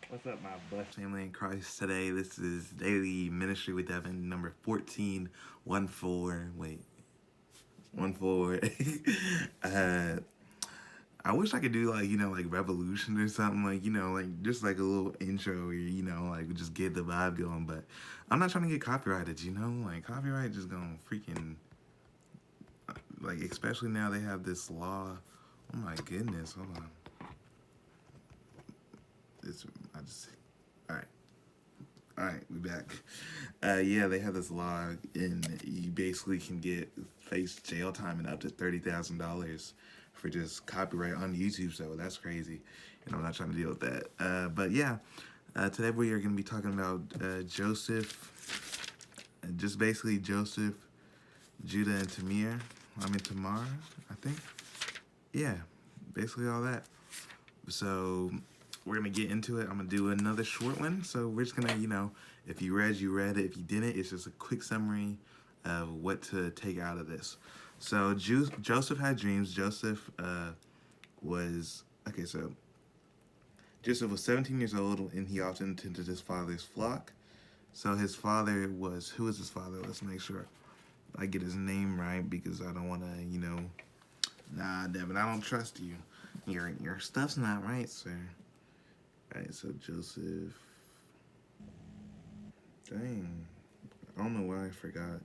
What's up, my blessed family in Christ? Today, this is Daily Ministry with Devin, number 1414. Wait, 14. uh, I wish I could do like Revolution or something, like just like a little intro, or like just get the vibe going. But I'm not trying to get copyrighted, like copyright just gonna freaking, like, especially now they have this law. Oh my goodness, hold on. It's, I just, all right. All right, we back. Yeah, they have this law, and you basically can face jail time and up to $30,000 for just copyright on YouTube. So that's crazy, and I'm not trying to deal with that. But yeah, today we are going to be talking about Joseph, just basically Joseph, Judah, and Tamar, I think. Yeah, basically all that. So we're gonna get into it. I'm gonna do another short one. So we're just gonna, if you read, you read it. If you didn't, it's just a quick summary of what to take out of this. So Joseph had dreams. Was okay. So Joseph was 17 years old, and he often tended his father's flock. So his father was, who is his father? Let's make sure I get his name right, because I don't want to, nah, Devin, I don't trust you. Your stuff's not right, sir. All right, so Joseph. Dang, I don't know why I forgot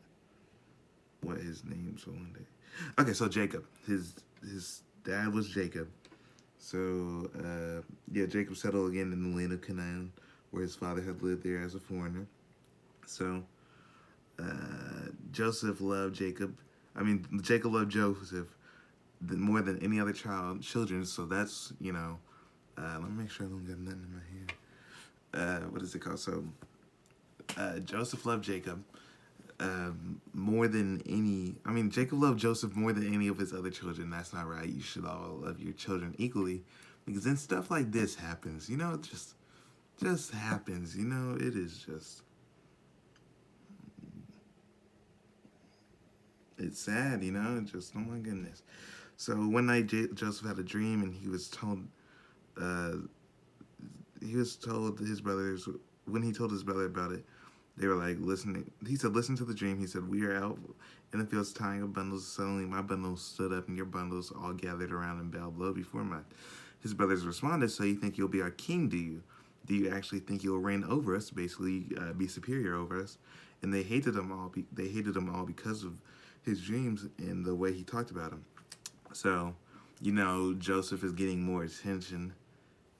what his name was one day. Okay, so Jacob. His dad was Jacob. So yeah, Jacob settled again in the land of Canaan, where his father had lived there as a foreigner. So Joseph loved Jacob. I mean, Jacob loved Joseph more than any other children. So that's, let me make sure I don't get nothing in my hand. What is it called? So Joseph loved Jacob more than any. I mean, Jacob loved Joseph more than any of his other children. That's not right. You should all love your children equally, because then stuff like this happens. Just happens. It is just, it's sad. Just, oh my goodness. So one night Joseph had a dream, and uh, he was told his brothers, when he told his brother about it, they were like listening. He said, "Listen to the dream." He said, "We are out in the fields tying up bundles. Suddenly my bundles stood up, and your bundles all gathered around and bowed low before mine." His brothers responded, "So you think you'll be our king, do you? Do you actually think you'll reign over us, basically be superior over us?" And they hated him all. They hated him all because of his dreams and the way he talked about him. So, Joseph is getting more attention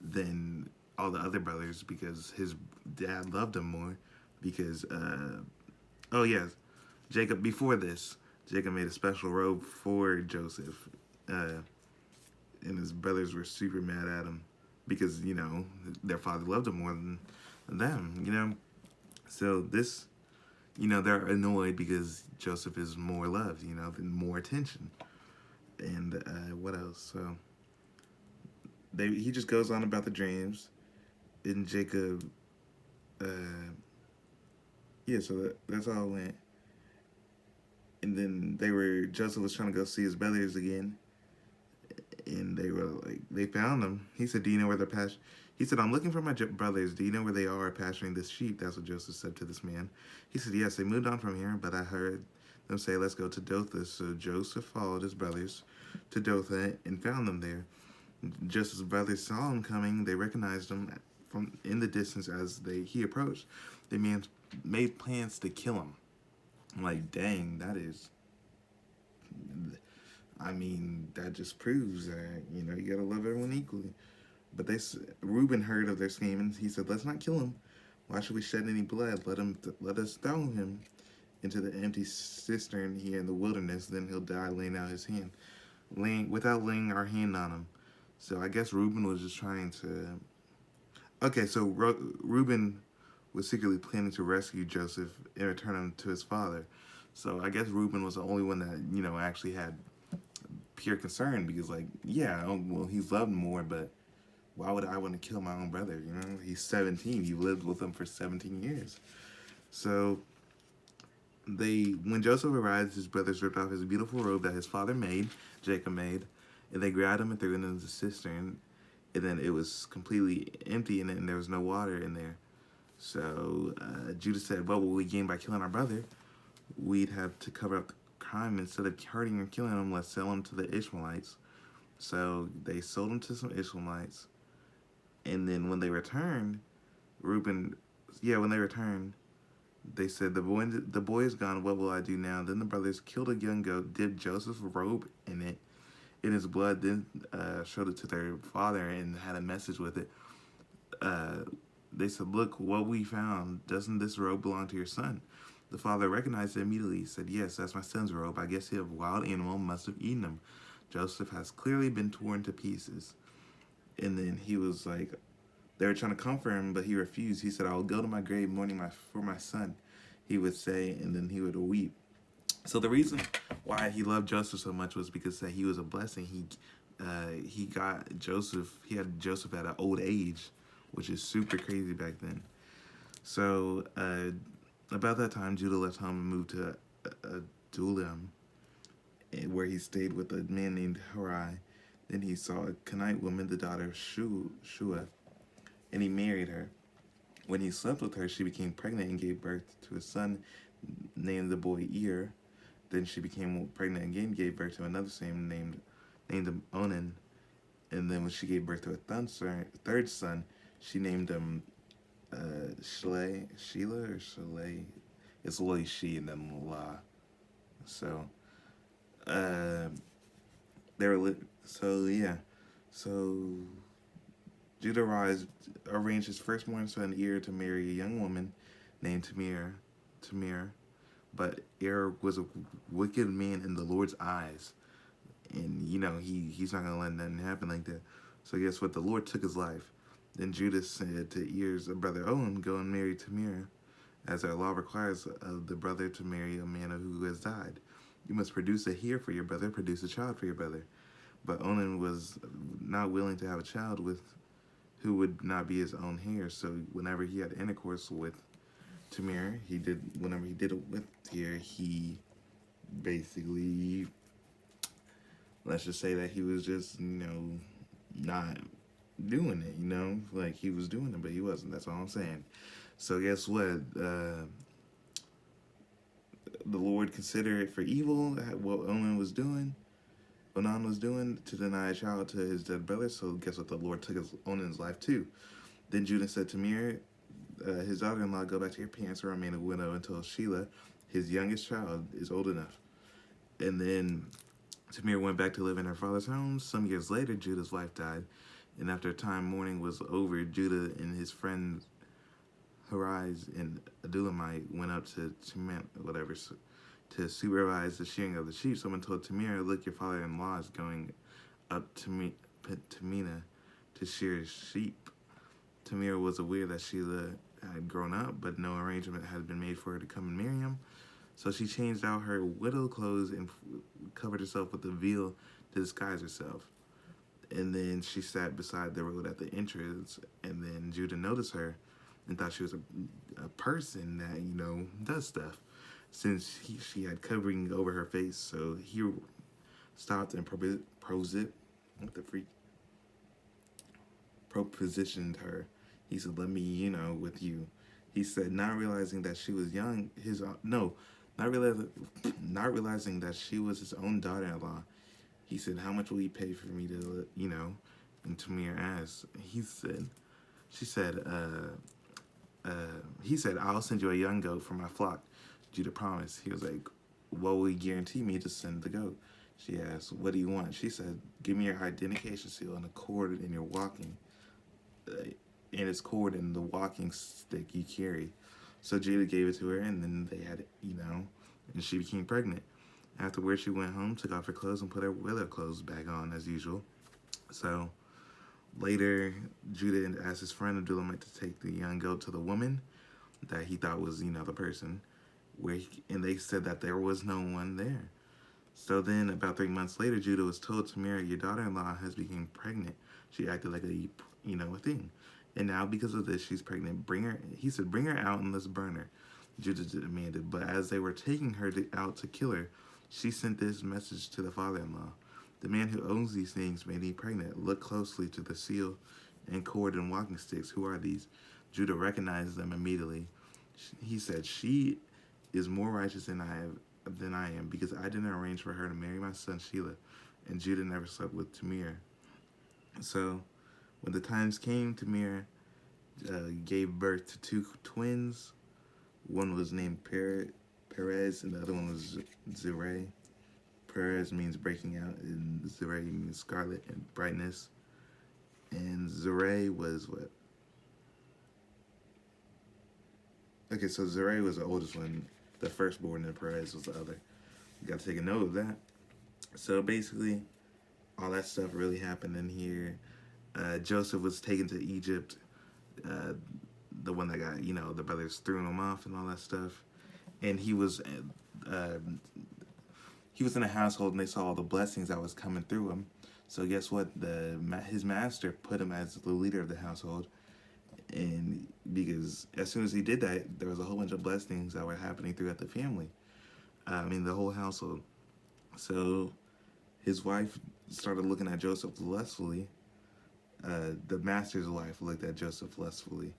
than all the other brothers because his dad loved him more. Because, oh yes, before this, Jacob made a special robe for Joseph, and his brothers were super mad at him because, their father loved him more than them. So this, they're annoyed because Joseph is more loved, than more attention. And what else? So he just goes on about the dreams, and Jacob, uh, yeah. So that's all it went. And then Joseph was trying to go see his brothers again, and they were like, they found him. He said, "Do you know where they're He said, "I'm looking for my brothers. Do you know where they are pasturing this sheep?" That's what Joseph said to this man. He said, "Yes, they moved on from here, but I heard them say, 'Let's go to Dothan.'" So Joseph followed his brothers to Dothan and found them there. Just as brothers saw him coming, they recognized him from in the distance as he approached. They made plans to kill him. I'm like, dang, that is. I mean, that just proves that you gotta love everyone equally. But Reuben heard of their scheme, and he said, "Let's not kill him. Why should we shed any blood? Let us throw him into the empty cistern here in the wilderness. Then he'll die laying without laying our hand on him." So I guess Reuben was just trying to. Okay, so Reuben was secretly planning to rescue Joseph and return him to his father. So I guess Reuben was the only one that actually had pure concern, because, like, yeah, well, he's loved more, but why would I want to kill my own brother? He's 17. You lived with him for 17 years. So when Joseph arrived, his brothers ripped off his beautiful robe that his father Jacob made, and they grabbed him and threw him into the cistern. and then it was completely empty, and then there was no water in there. So Judah said, "What will we gain by killing our brother? We'd have to cover up the crime instead of hurting or killing him. Let's sell him to the Ishmaelites." So they sold him to some Ishmaelites, and then when they returned, Reuben, yeah, when they returned, they said, the boy is gone. What will I do now?" Then the brothers killed a young goat, dipped Joseph's robe in his blood, then showed it to their father and had a message with it. Uh, they said, "Look what we found. Doesn't this robe belong to your son?" The father recognized it immediately. He said, "Yes, that's my son's robe. I guess a wild animal must have eaten him. Joseph has clearly been torn to pieces." And then he was like, they were trying to comfort him, but he refused. He said, "I will go to my grave mourning for my son," he would say, and then he would weep. So the reason why he loved Joseph so much was because that he was a blessing. He got Joseph. He had Joseph at an old age, which is super crazy back then. So about that time, Judah left home and moved to Adullam, where he stayed with a man named Harai. Then he saw a Kenite woman, the daughter of Shua, and he married her. When he slept with her, she became pregnant and gave birth to a son, named the boy Ir. Then she became pregnant again, gave birth to another son, named him Onan. And then when she gave birth to a third son, she named him Sheila or Shalay. It's Loy She and then La. So uh, they were so yeah. So Judah arranged his firstborn son Ir to marry a young woman named Tamir, but Ir was a wicked man in the Lord's eyes, and he's not gonna let nothing happen like that. So guess what? The Lord took his life. Then Judah said to Ir's brother Owen, "Go and marry Tamir, as our law requires of the brother to marry a man who has died. You must produce a heir for your brother, produce a child for your brother." But Onan was not willing to have a child with who would not be his own heir. So whenever he had intercourse with Tamir, whenever he did it with Tamir, he basically, let's just say that he was just, not doing it, like he was doing it, but he wasn't. That's all I'm saying. So guess what? The Lord considered it for evil what Onan was doing to deny a child to his dead brother. So guess what? The Lord took Onan's life too. Then Judah said to Tamir, his daughter-in-law, "Go back to your parents or remain a widow until Sheila, his youngest child, is old enough." And then Tamir went back to live in her father's home. Some years later, Judah's wife died. And after a time mourning was over, Judah and his friends Harais and Adullamite went up to to supervise the shearing of the sheep. Someone told Tamir, "Look, your father-in-law is going up to Timnah to shear sheep." Tamir was aware that Sheila had grown up, but no arrangement had been made for her to come and marry him. So she changed out her widow clothes and covered herself with a veil to disguise herself. And then she sat beside the road at the entrance, and then Judah noticed her and thought she was a person that, does stuff, since she had covering over her face. So he stopped and propositioned her. He said, "Let me, with you." He said, not realizing that she was young, not realizing that she was his own daughter-in-law. He said, "How much will you pay for me to, And Tamir asked. She said, he said, "I'll send you a young goat for my flock." Judah promised. He was like, "What will you guarantee me to send the goat?" She asked, "What do you want?" She said, "Give me your identification seal and a cord in your walking, and its cord in the walking stick you carry." So Judah gave it to her, and then they had, and she became pregnant. Afterwards, she went home, took off her clothes, and put her widow clothes back on as usual. So later, Judah asked his friend Adullamite to take the young goat to the woman that he thought was, the person, and they said that there was no one there. So then, about 3 months later, Judah was told, "Tamir, your daughter-in-law has become pregnant. She acted like a thing. And now, because of this, she's pregnant. He said, bring her out and let's burn her." Judah demanded. But as they were taking her out to kill her, she sent this message to the father-in-law. The man who owns these things made me pregnant. Look closely to the seal and cord and walking sticks. Who are these? Judah recognized them immediately. He said, she is more righteous than I am, because I didn't arrange for her to marry my son Shelah, and Judah never slept with Tamir. So when the times came, Tamir gave birth to two twins. One was named Perez, and the other one was Zerah. Perez means breaking out, and Zerah means scarlet and brightness. And Zerah was what? Okay, so Zerah was the oldest one, the firstborn, and Perez was the other. You got to take a note of that. So basically, all that stuff really happened in here. Joseph was taken to Egypt. Uh, the one that got, the brothers threw him off and all that stuff. And uh, he was in a household, and they saw all the blessings that was coming through him. So guess what? His master put him as the leader of the household, and because as soon as he did that, there was a whole bunch of blessings that were happening throughout the family. The whole household. So his wife started looking at Joseph lustfully. The master's wife looked at Joseph lustfully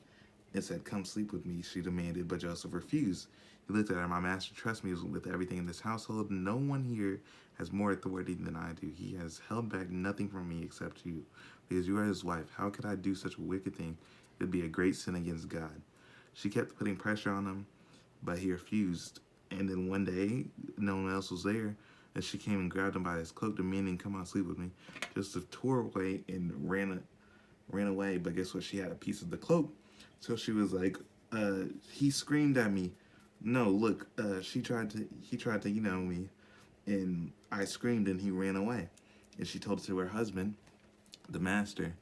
and said, "Come sleep with me," she demanded, but Joseph refused. He looked at her. "My master trusts me with everything in this household. No one here has more authority than I do. He has held back nothing from me except you, because you are his wife. How could I do such a wicked thing? It would be a great sin against God." She kept putting pressure on him, but he refused. And then one day, no one else was there, and she came and grabbed him by his cloak, demanding, "Come on, sleep with me." Joseph tore away and ran away. But guess what? She had a piece of the cloak. So she was like, he screamed at me. No, look, he tried to, me. And I screamed, and he ran away. And she told it to her husband, the master.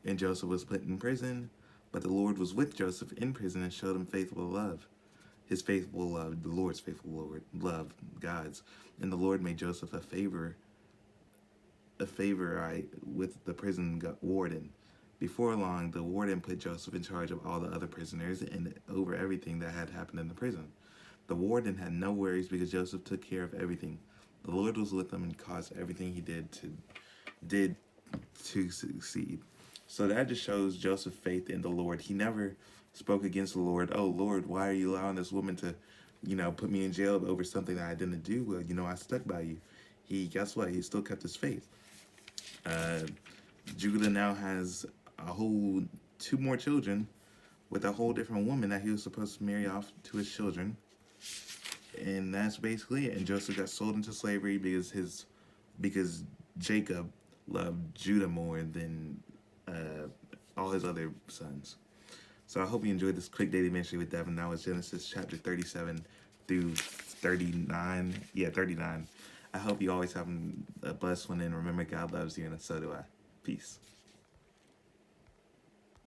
And Joseph was put in prison. But the Lord was with Joseph in prison and showed him faithful love. His faithful love, the Lord's faithful love, God's. And the Lord made Joseph a favorite with the prison warden. Before long, the warden put Joseph in charge of all the other prisoners and over everything that had happened in the prison. The warden had no worries because Joseph took care of everything. The Lord was with him and caused everything he did to succeed. So that just shows Joseph's faith in the Lord. He never spoke against the Lord. "Oh, Lord, why are you allowing this woman to, put me in jail over something that I didn't do? Well, I stuck by you." Guess what? He still kept his faith. Judah now has two more children with a whole different woman that he was supposed to marry off to his children. And that's basically it. And Joseph got sold into slavery because Jacob loved Judah more than all his other sons. So I hope you enjoyed this quick daily ministry with Devin. That was Genesis chapter 37 through 39. Yeah, 39. I hope you always have a blessed one, and remember, God loves you, and so do I. Peace.